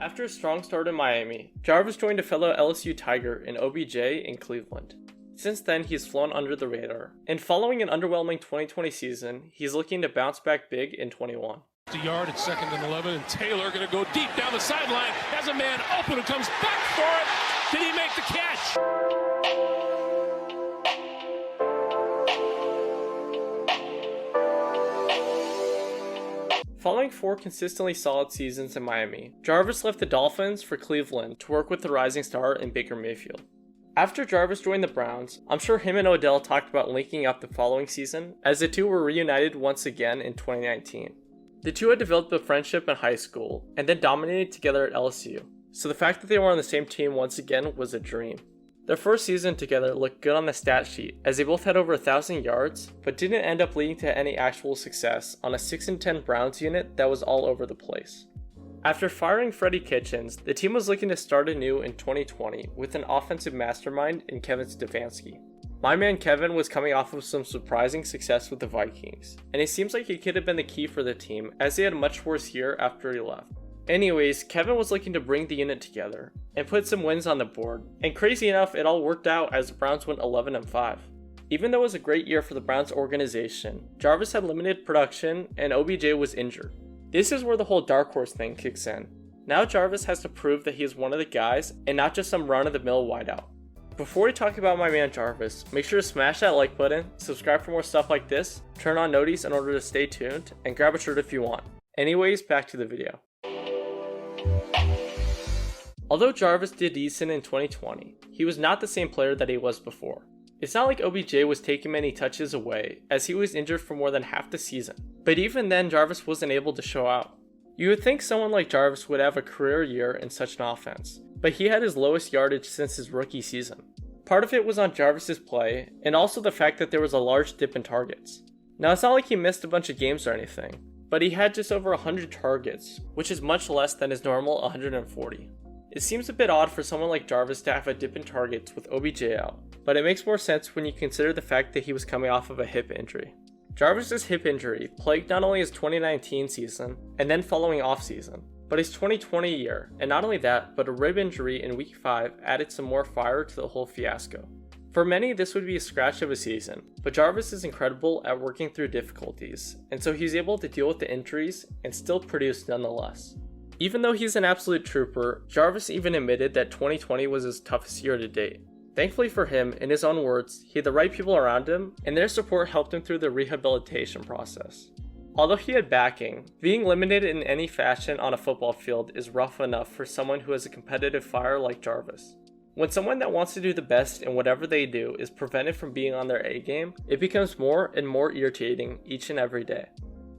After a strong start in Miami, Jarvis joined a fellow LSU Tiger in OBJ in Cleveland. Since then, he's flown under the radar, and following an underwhelming 2020 season, he's looking to bounce back big in 21. The yard at 2nd and 11, and Taylor going to go deep down the sideline, has a man open and comes back for it. Did he make the catch? Following 4 consistently solid seasons in Miami, Jarvis left the Dolphins for Cleveland to work with the rising star in Baker Mayfield. After Jarvis joined the Browns, I'm sure him and Odell talked about linking up the following season, as the two were reunited once again in 2019. The two had developed a friendship in high school, and then dominated together at LSU, so the fact that they were on the same team once again was a dream. Their first season together looked good on the stat sheet, as they both had over 1,000 yards, but didn't end up leading to any actual success on a 6-10 Browns unit that was all over the place. After firing Freddie Kitchens, the team was looking to start anew in 2020 with an offensive mastermind in Kevin Stefanski. My man Kevin was coming off of some surprising success with the Vikings, and it seems like he could have been the key for the team as they had a much worse year after he left. Anyways, Kevin was looking to bring the unit together and put some wins on the board, and crazy enough, it all worked out as the Browns went 11-5. Even though it was a great year for the Browns organization, Jarvis had limited production and OBJ was injured. This is where the whole dark horse thing kicks in. Now Jarvis has to prove that he is one of the guys and not just some run-of-the-mill wideout. Before we talk about my man Jarvis, make sure to smash that like button, subscribe for more stuff like this, turn on noties in order to stay tuned, and grab a shirt if you want. Anyways, back to the video. Although Jarvis did decent in 2020, he was not the same player that he was before. It's not like OBJ was taking many touches away, as he was injured for more than half the season, but even then Jarvis wasn't able to show out. You would think someone like Jarvis would have a career year in such an offense, but he had his lowest yardage since his rookie season. Part of it was on Jarvis's play, and also the fact that there was a large dip in targets. Now it's not like he missed a bunch of games or anything, but he had just over 100 targets, which is much less than his normal 140. It seems a bit odd for someone like Jarvis to have a dip in targets with OBJ out, but it makes more sense when you consider the fact that he was coming off of a hip injury. Jarvis's hip injury plagued not only his 2019 season and then following offseason, but his 2020 year, and not only that, but a rib injury in week 5 added some more fire to the whole fiasco. For many, this would be a scratch of a season, but Jarvis is incredible at working through difficulties, and so he's able to deal with the injuries and still produce nonetheless. Even though he's an absolute trooper, Jarvis even admitted that 2020 was his toughest year to date. Thankfully for him, in his own words, he had the right people around him, and their support helped him through the rehabilitation process. Although he had backing, being limited in any fashion on a football field is rough enough for someone who has a competitive fire like Jarvis. When someone that wants to do the best in whatever they do is prevented from being on their A game, it becomes more and more irritating each and every day.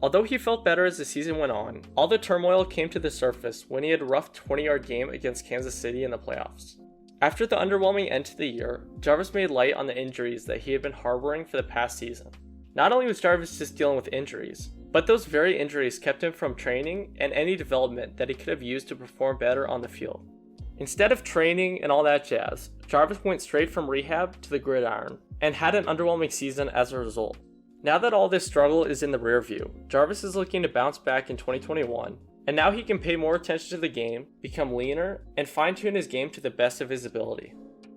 Although he felt better as the season went on, all the turmoil came to the surface when he had a rough 20-yard game against Kansas City in the playoffs. After the underwhelming end to the year, Jarvis made light on the injuries that he had been harboring for the past season. Not only was Jarvis just dealing with injuries, but those very injuries kept him from training and any development that he could have used to perform better on the field. Instead of training and all that jazz, Jarvis went straight from rehab to the gridiron and had an underwhelming season as a result. Now that all this struggle is in the rear view, Jarvis is looking to bounce back in 2021, and now he can pay more attention to the game, become leaner, and fine-tune his game to the best of his ability.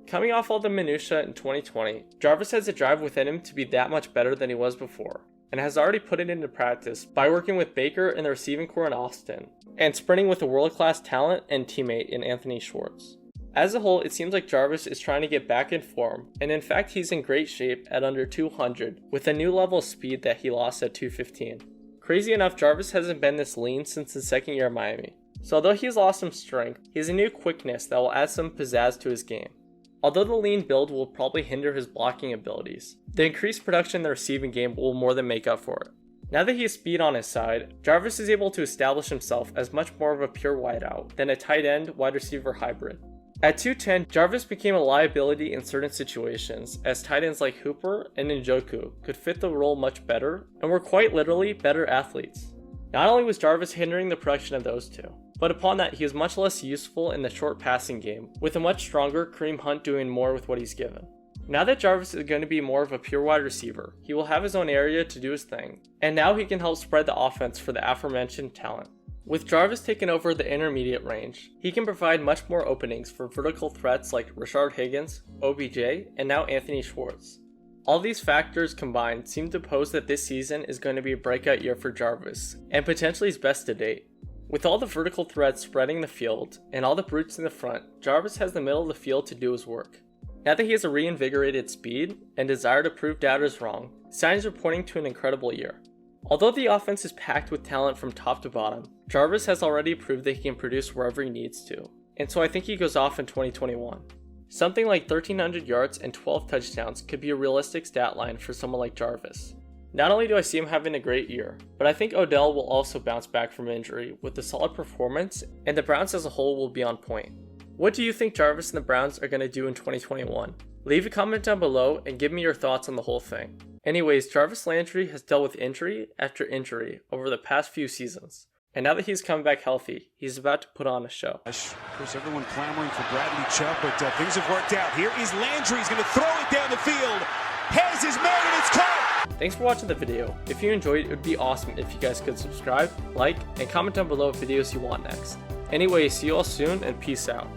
Coming off all the minutiae in 2020, Jarvis has a drive within him to be that much better than he was before, and has already put it into practice by working with Baker and the receiving corps in Austin, and sprinting with a world-class talent and teammate in Anthony Schwartz. As a whole, it seems like Jarvis is trying to get back in form, and in fact he's in great shape at under 200 with a new level of speed that he lost at 215. Crazy enough, Jarvis hasn't been this lean since his second year at Miami, so although he's lost some strength, he has a new quickness that will add some pizzazz to his game. Although the lean build will probably hinder his blocking abilities, the increased production in the receiving game will more than make up for it. Now that he has speed on his side, Jarvis is able to establish himself as much more of a pure wideout than a tight end wide receiver hybrid. At 210, Jarvis became a liability in certain situations, as tight ends like Hooper and Njoku could fit the role much better and were quite literally better athletes. Not only was Jarvis hindering the production of those two, but upon that he was much less useful in the short passing game, with a much stronger Kareem Hunt doing more with what he's given. Now that Jarvis is going to be more of a pure wide receiver, he will have his own area to do his thing, and now he can help spread the offense for the aforementioned talent. With Jarvis taking over the intermediate range, he can provide much more openings for vertical threats like Rashard Higgins, OBJ, and now Anthony Schwartz. All these factors combined seem to pose that this season is going to be a breakout year for Jarvis, and potentially his best to date. With all the vertical threats spreading the field, and all the brutes in the front, Jarvis has the middle of the field to do his work. Now that he has a reinvigorated speed, and desire to prove doubters wrong, signs are pointing to an incredible year. Although the offense is packed with talent from top to bottom, Jarvis has already proved that he can produce wherever he needs to, and so I think he goes off in 2021. Something like 1,300 yards and 12 touchdowns could be a realistic stat line for someone like Jarvis. Not only do I see him having a great year, but I think Odell will also bounce back from injury with a solid performance, and the Browns as a whole will be on point. What do you think Jarvis and the Browns are going to do in 2021? Leave a comment down below and give me your thoughts on the whole thing. Anyways, Jarvis Landry has dealt with injury after injury over the past few seasons, and now that he's come back healthy, he's about to put on a show. Of course, everyone clamoring for Bradley Chubb, but things have worked out. Here is Landry, he's going to throw it down the field, has his man, and it's caught! Thanks for watching the video. If you enjoyed it would be awesome if you guys could subscribe, like, and comment down below videos you want next. Anyway, see you all soon, and peace out.